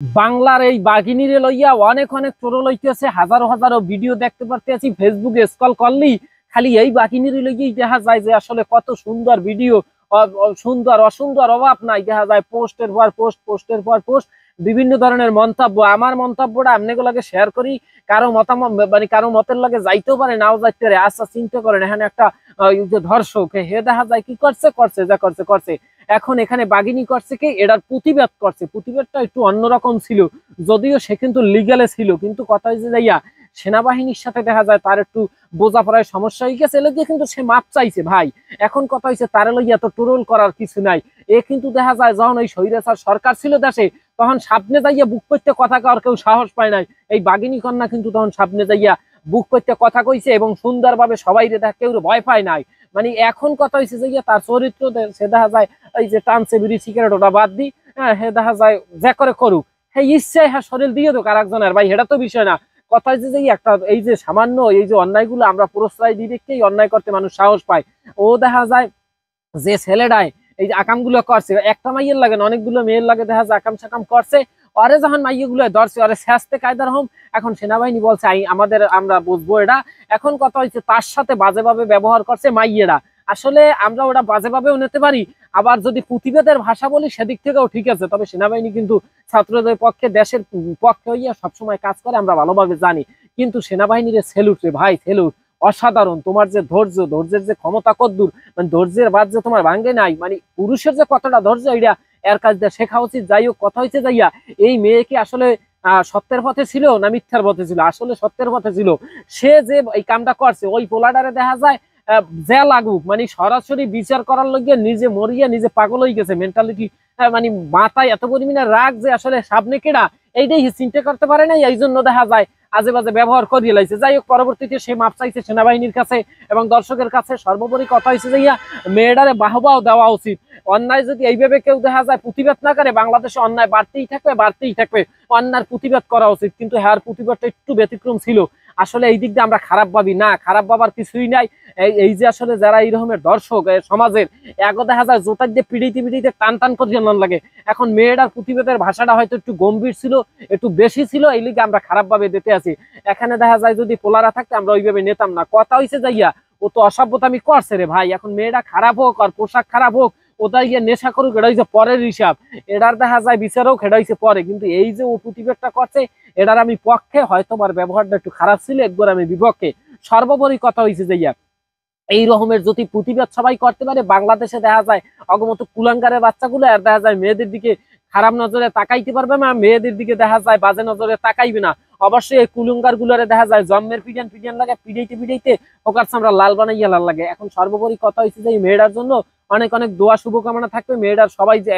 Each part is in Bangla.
বাংলার এই বাঘিনীরে লইয়া অনেক অনেক ট্রোল হইতেছে, হাজারো হাজারো ভিডিও দেখতে পারতেছি। ফেসবুকে স্ক্রল করলেই খালি এই বাঘিনীরে লইয়াই দেখা যায় যে আসলে কত সুন্দর ভিডিও, সুন্দর অসুন্দর অভাব নাই। দেখা যায় পোস্টের পর পোস্ট, পোস্টের পর পোস্ট, বিভিন্ন ধরনের মন্তব্য। আমার মন্তব্যটা আপনাগুলোকে শেয়ার করি, কারো মতামত মানে কারো মতের লাগে যাইতেও পারে, নাও যাইতে পারে। আচ্ছা চিন্তা করেন, এখানে একটা যে ধর্ষক, হে দেখা যায় কি করছে, করছে যা করছে করছে। এখন এখানে বাঘিনী করছে কি, এটার প্রতিবাদ করছে। প্রতিবাদটা একটু অন্যরকম ছিল, যদিও সে কিন্তু লিগালে ছিল, কিন্তু কথা হয়েছে যাইয়া সেনাবাহিনীর সাথে দেখা যায় তার একটু বোঝাপড়ায় সমস্যা হয়ে গেছে, এলে দিয়ে কিন্তু সে মাপ চাইছে ভাই। এখন কথা হয়েছে তারে লইয়া তো টোরল করার কিছু নাই। এ কিন্তু দেখা যায় যখন ওই স্বৈরাচার সরকার ছিল দেশে, তখন সামনে যাইয়া বুক করতে কথা কওয়ার কেউ সাহস পায় নাই। এই বাঘিনী কন্যা কিন্তু তখন সামনে যাইয়া বুক করতে কথা কইছে, এবং সুন্দরভাবে সবাই কেউ ভয় পায় নাই। মানে এখন কথা হয়েছে যে তার চরিত্র সে দেখা যায় এই যে টানছে বিড়ি সিগারেট ওটা বাদ দি, হ্যাঁ হে দেখা যায় যা করে করুক, হ্যাঁ ইচ্ছায় হ্যাঁ শরীর দিয়ে তো আরেকজনের ভাই, এটা তো বিষয় না। কথা হচ্ছে যে একটা এই যে সামান্য এই যে অন্যায়গুলো আমরা প্রশ্রয় দিয়ে দেখতেই অন্যায় করতে মানুষ সাহস পায়। ও দেখা যায় যে ছেলেটাই এই যে আকাম গুলো করছে, একটা মাইয়ের লাগে না, অনেকগুলো মেয়ের লাগে, দেখা যায় আকাম সাকাম করছে। আরে যখন মাইয়েগুলো ধরছে আরে শাস্তে কায়দার হোম। এখন সেনাবাহিনী বলছে আমরা বুঝবো এটা। এখন কথা হচ্ছে তার সাথে বাজেভাবে ব্যবহার করছে মাইয়েরা। আসলে আমরা ওটা বাজেভাবেও নিতে পারি, আবার যদি প্রতিবাদের ভাষা বলি সেদিক থেকেও ঠিক আছে। তবে সেনাবাহিনী কিন্তু ছাত্রদের পক্ষে, দেশের পক্ষে হইয়া সবসময় কাজ করে, আমরা ভালোভাবে জানি। কিন্তু সেনাবাহিনীর সেলুট রে ভাই, সেলুট। অসাধারণ তোমার যে ধৈর্য, ধৈর্যের যে ক্ষমতা কদ্দূর, মানে ধৈর্যের বাদ যে তোমার ভাঙ্গে নাই, মানে পুরুষের যে কতটা ধৈর্য এটা এর কাজ দিয়ে শেখা উচিত। যাই হোক, কথা হয়েছে যাইয়া এই মেয়ে কি আসলে সত্যের পথে ছিল না মিথ্যার পথে ছিল? আসলে সত্যের পথে ছিল। সে যে এই কামটা করছে, ওই পোলাডারে দেখা যায় যে লাগুক, মানে সরাসরি বিচার করার লগে নিজে মরিয়া নিজে পাগল হয়ে গেছে মেন্টালিটি। মানে মাথায় এত পরিমাণে রাগ যে আসলে সামনে কেডা এইটাই চিন্তা করতে পারে না, এই জন্য দেখা যায় আজে বাজে ব্যবহার করিয়ে লাইছে। যাই হোক, পরবর্তীতে সে মাপ চাইছে সেনাবাহিনীর কাছে এবং দর্শকের কাছে। সর্বোপরি কথা হয়েছে যে মেয়েটারে বাহবাও দেওয়া উচিত। অন্যায় যদি এইভাবে কেউ দেখা যায় প্রতিবাদ না করে, বাংলাদেশে অন্যায় বাড়তেই থাকবে বাড়তেই থাকবে। অন্যার প্রতিবাদ করা উচিত, কিন্তু হ্যার প্রতিবাদটা একটু ব্যতিক্রম ছিল। আসলে এই দিক দিয়ে আমরা খারাপ ভাবি না, খারাপ ভাবার কিছুই নাই। এই যে আসলে যারা এই রকমের দর্শক সমাজের, এগো দেখা যায় জোতার দিয়ে পিড়িতে পিড়িতে টান টান করে লাগে। এখন মেয়েটার প্রতিবাদের ভাষাটা হয়তো একটু গম্ভীর ছিল, একটু বেশি ছিল, এই লিগে আমরা খারাপ ভাবে দিতে আছি। এখানে দেখা যায় যদি পোলারা থাকতে আমরা ওইভাবে নিতাম না। কথা হয়েছে যাইয়া ও তো অসভ্যতামি করছে রে ভাই। এখন মেয়েটা খারাপ হোক আর পোশাক খারাপ হোক, ওটা গিয়ে নেশা করুক, এটা হচ্ছে পরের হিসাব। এটার দেখা যায় বিচারও খেটা হয়েছে পরে, কিন্তু এই যে ও প্রতিবাদটা করছে এটার আমি পক্ষে। হয়তো আমার ব্যবহারটা একটু খারাপ ছিল, একবার আমি বিপক্ষে। সর্বোপরি কথা হয়েছে যাইয়া এই রকমের যদি প্রতিবাদ সবাই করতে পারে, বাংলাদেশে দেখা যায় অগমত কুলাঙ্গারের বাচ্চাগুলো আর দেখা যায় মেয়েদের দিকে খারাপ নজরে তাকাইতে পারবে না, মেয়েদের দিকে দেখা যায় বাজে নজরে তাকাইবে না। অবশ্যই এই কুলুঙ্গার গুলারে দেখা যায় জন্মের পিডিয়ান পিডিয়ান লাগে, পিড়াইতে পিড়াইতে ওকার আমরা লাল বানাইয়া লাল লাগে। এখন সর্বোপরি কথা হয়েছে যে এই মেয়েটার জন্য অনেক অনেক দোয়া শুভকামনা থাকবে। মেয়েটার সবাই যে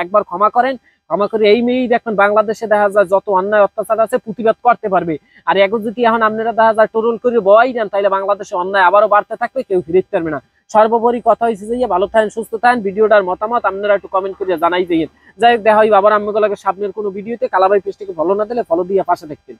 একবার ক্ষমা করেন, ক্ষমা করে এই মেয়েই দেখবেন বাংলাদেশে দেখা যায় যত অন্যায় অত্যাচার আছে প্রতিবাদ করতে পারবে। আর এখন যদি এখন আপনারা দেখা যায় টোরল করে বয়াই দেন, তাহলে বাংলাদেশে অন্যায় আবারও বাড়তে থাকবে, কেউ ফিরতে পারবে না। সর্বোপরি কথা হয়েছে যে ভালো থাকেন, সুস্থ থাকেন। ভিডিওটার মতামত আপনারা একটু কমেন্ট করে জানাই দিন। যাই হোক, দেখা হয় আবার আমি সামনের কোনো ভিডিওতে। কালাবাই পেজটিকে ফলো না দিলে ফলো দিয়ে পাশে দেখতেন।